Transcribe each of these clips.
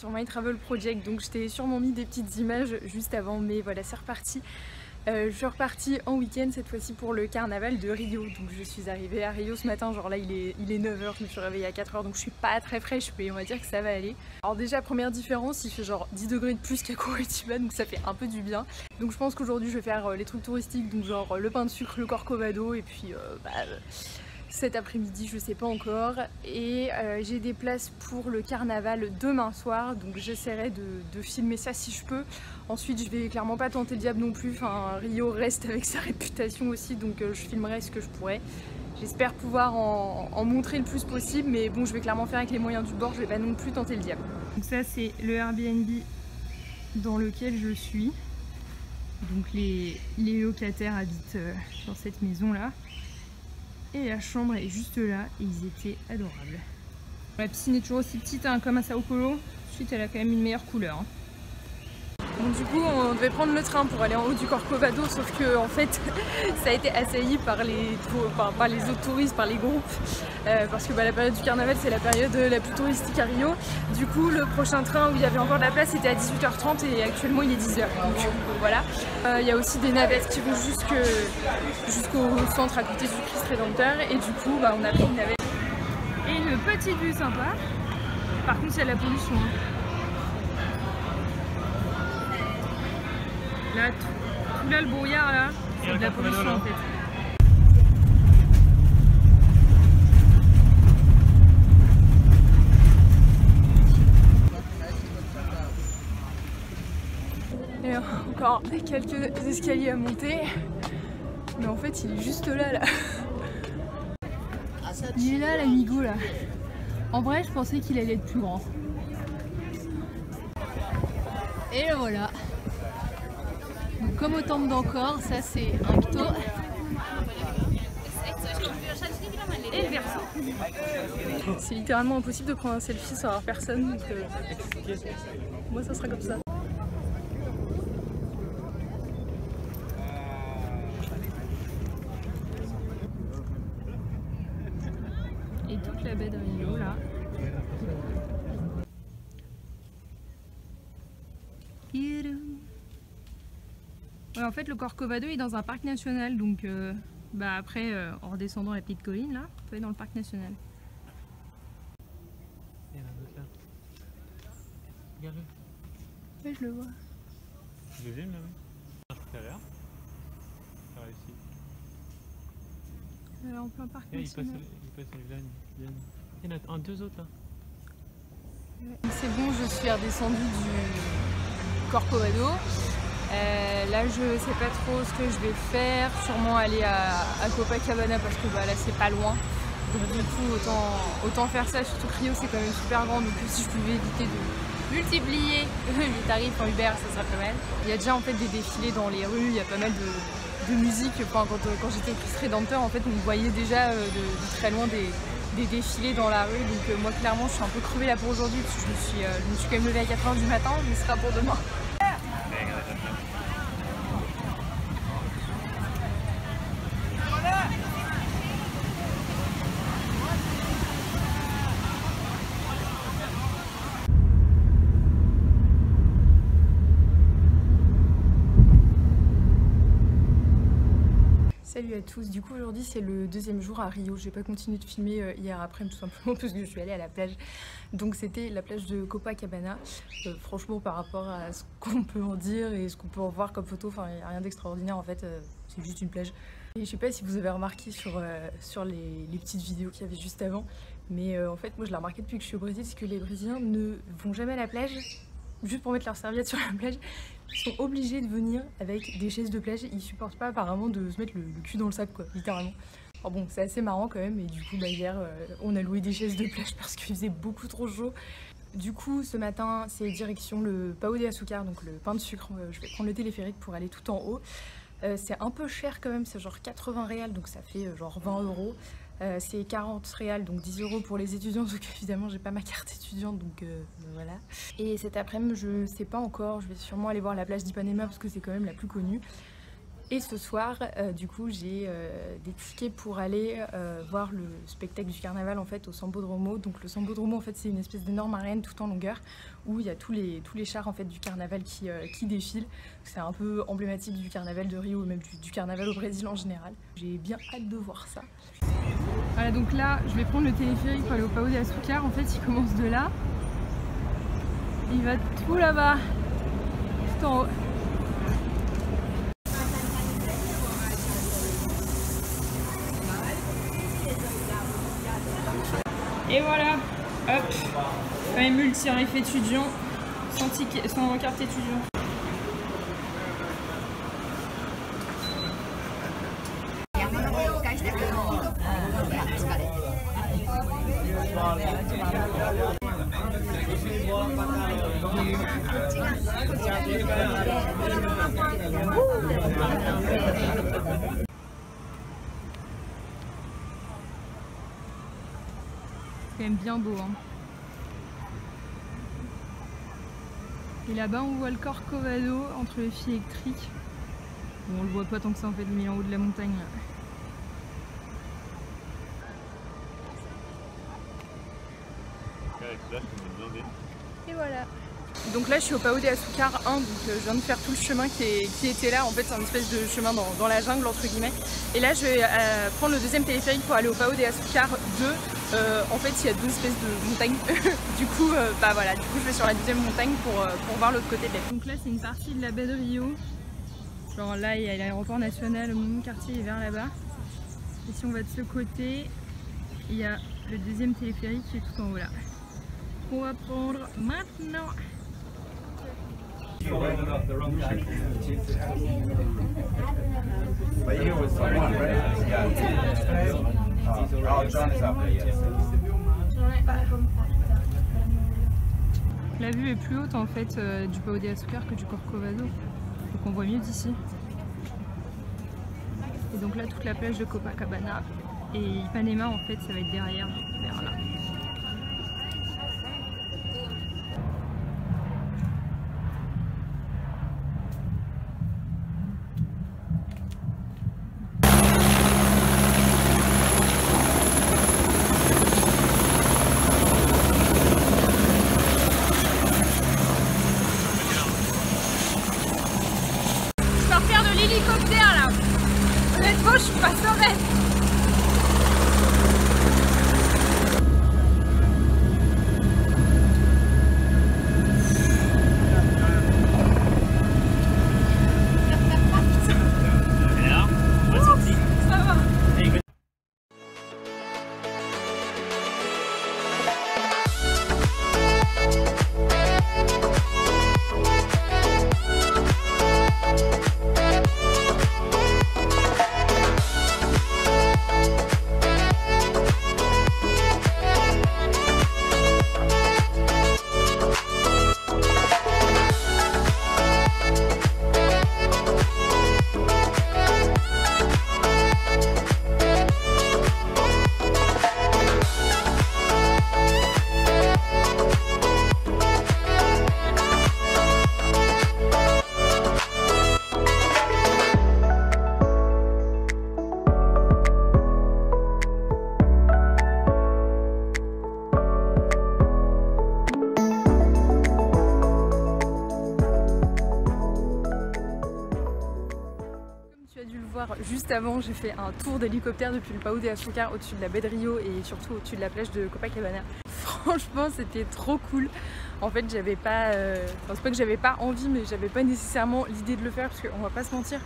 sur My Travel Project, donc je t'ai sûrement mis des petites images juste avant, mais voilà, c'est reparti. Je suis repartie en week-end cette fois-ci pour le carnaval de Rio. Donc je suis arrivée à Rio ce matin, genre là il est 9h, je me suis réveillée à 4h, donc je suis pas très fraîche, mais on va dire que ça va aller. Alors déjà, première différence, il fait genre 10 degrés de plus qu'à Curitiba, donc ça fait un peu du bien. Donc je pense qu'aujourd'hui je vais faire les trucs touristiques, donc genre le pain de sucre, le Corcovado, et puis cet après-midi, je sais pas encore. Et j'ai des places pour le carnaval demain soir, donc j'essaierai de filmer ça si je peux. Ensuite, je vais clairement pas tenter le diable non plus, enfin Rio reste avec sa réputation aussi, donc je filmerai ce que je pourrai. J'espère pouvoir en montrer le plus possible, mais bon, je vais clairement faire avec les moyens du bord, je vais pas non plus tenter le diable. Donc ça, c'est le Airbnb dans lequel je suis. Donc les locataires habitent dans cette maison-là. Et la chambre est juste là, et ils étaient adorables. La piscine est toujours aussi petite hein, comme à Sao Paulo. Ensuite, elle a quand même une meilleure couleur. Hein. Donc du coup, on devait prendre le train pour aller en haut du Corcovado, sauf que en fait, ça a été assailli par les autres touristes, par les groupes, parce que la période du carnaval, c'est la période la plus touristique à Rio. Du coup, le prochain train où il y avait encore de la place, c'était à 18h30 et actuellement il est 10h. Donc voilà. Il y a aussi des navettes qui vont jusqu'au centre à côté du Christ Rédempteur, et du coup, on a pris une navette. Et une petite vue sympa. Par contre, il y a de la pollution. Là, tout là, le brouillard là, c'est de la pollution en fait. Et encore quelques escaliers à monter. Mais en fait, il est juste là. Il est là, l'amigo là. En vrai, je pensais qu'il allait être plus grand. Et voilà. Donc, comme au temple d'Angkor, ça c'est un Ito. Et le verso. C'est littéralement impossible de prendre un selfie sans avoir personne, donc moi ça sera comme ça. Et toute la baie de Rio là. Ouais, en fait, le Corcovado est dans un parc national, donc après, en redescendant la petite colline là, on peut aller dans le parc national. Il y en a d'autres là. Regarde-le. Oui, je le vois. Le deuxième là, oui. Tout à l'heure. Par ici. En plein parc Il national. passe le Vilaine. Il y en a deux autres là. C'est bon, je suis redescendue du Corcovado. Là je sais pas trop ce que je vais faire, sûrement aller à Copacabana parce que là c'est pas loin. Donc du coup autant faire ça, surtout que Rio c'est quand même super grand, donc si je pouvais éviter de multiplier les tarifs en Uber, ça serait pas mal. Il y a déjà en fait des défilés dans les rues, il y a pas mal de musique. Enfin, quand j'étais au Christ Rédempteur, en fait on voyait déjà de très loin des défilés dans la rue, donc moi clairement je suis un peu crevée là pour aujourd'hui parce que je me suis quand même levée à 4h du matin, mais ce sera pour demain. Salut à tous, du coup aujourd'hui c'est le deuxième jour à Rio, j'ai pas continué de filmer hier après tout simplement parce que je suis allée à la plage, donc c'était la plage de Copacabana. Franchement par rapport à ce qu'on peut en dire et ce qu'on peut en voir comme photo, enfin il n'y a rien d'extraordinaire en fait, c'est juste une plage. Et je sais pas si vous avez remarqué sur les petites vidéos qu'il y avait juste avant, mais en fait moi je l'ai remarqué depuis que je suis au Brésil, c'est que les Brésiliens ne vont jamais à la plage juste pour mettre leur serviette sur la plage. Ils sont obligés de venir avec des chaises de plage, ils supportent pas apparemment de se mettre le cul dans le sable quoi, littéralement. Alors bon, c'est assez marrant quand même, et du coup hier on a loué des chaises de plage parce qu'il faisait beaucoup trop chaud. Du coup ce matin c'est direction le Pão de Açúcar, donc le pain de sucre, je vais prendre le téléphérique pour aller tout en haut. C'est un peu cher quand même, c'est genre 80 réals, donc ça fait genre 20 €. C'est 40 réals, donc 10 € pour les étudiants, donc évidemment j'ai pas ma carte étudiante, donc voilà. Et cet après-midi je sais pas encore, je vais sûrement aller voir la plage d'Ipanema parce que c'est quand même la plus connue. Et ce soir, du coup, j'ai des tickets pour aller voir le spectacle du carnaval en fait au Sambodromo. Donc le Sambodromo en fait c'est une espèce d'énorme arène tout en longueur où il y a tous les chars en fait du carnaval qui défilent. C'est un peu emblématique du carnaval de Rio, même du carnaval au Brésil en général. J'ai bien hâte de voir ça. Voilà, donc là, je vais prendre le téléphérique pour aller au Pão de Açúcar. En fait, il commence de là. Il va tout là-bas, tout en haut. Et voilà, hop, quand même multi-tarif étudiant, sans carte étudiant. C'est quand même bien beau, hein. Et là-bas on voit le Corcovado entre les fils électriques. Bon, on le voit pas tant que ça en fait, mais en haut de la montagne là. Et voilà. Donc là je suis au Pão de Açúcar 1, donc je viens de faire tout le chemin qui était là. En fait c'est un espèce de chemin dans la jungle entre guillemets. Et là je vais prendre le deuxième téléphérique pour aller au Pão de Açúcar 2. En fait il y a deux espèces de montagnes. Du coup bah voilà, du coup je vais sur la deuxième montagne pour voir l'autre côté de la. Donc là c'est une partie de la baie de Rio. Genre là il y a l'aéroport national, mon quartier est vers là-bas. Et si on va de ce côté, il y a le deuxième téléphérique qui est tout en haut là. On va prendre maintenant. La vue est plus haute en fait du Pão de Açúcar que du Corcovado, donc on voit mieux d'ici. Et donc là toute la plage de Copacabana et Ipanema en fait ça va être derrière, vers là. L'hélicoptère là, honnêtement je suis pas sereine. Ça va. Juste avant, j'ai fait un tour d'hélicoptère depuis le Pão de Açúcar au-dessus de la baie de Rio et surtout au-dessus de la plage de Copacabana. Franchement, c'était trop cool. En fait, j'avais pas, c'est pas que j'avais pas envie, mais j'avais pas nécessairement l'idée de le faire parce qu'on va pas se mentir,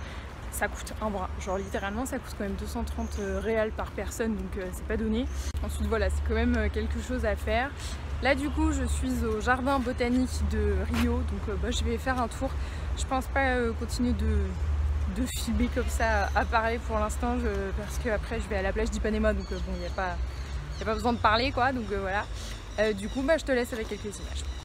ça coûte un bras. Genre littéralement, ça coûte quand même 230 réals par personne, donc c'est pas donné. Ensuite, voilà, c'est quand même quelque chose à faire. Là, du coup, je suis au jardin botanique de Rio, donc je vais faire un tour. Je pense pas continuer de filmer comme ça à parler pour l'instant parce que après je vais à la plage d'Ipanema, donc bon il n'y a pas besoin de parler quoi, donc voilà. Du coup je te laisse avec quelques images.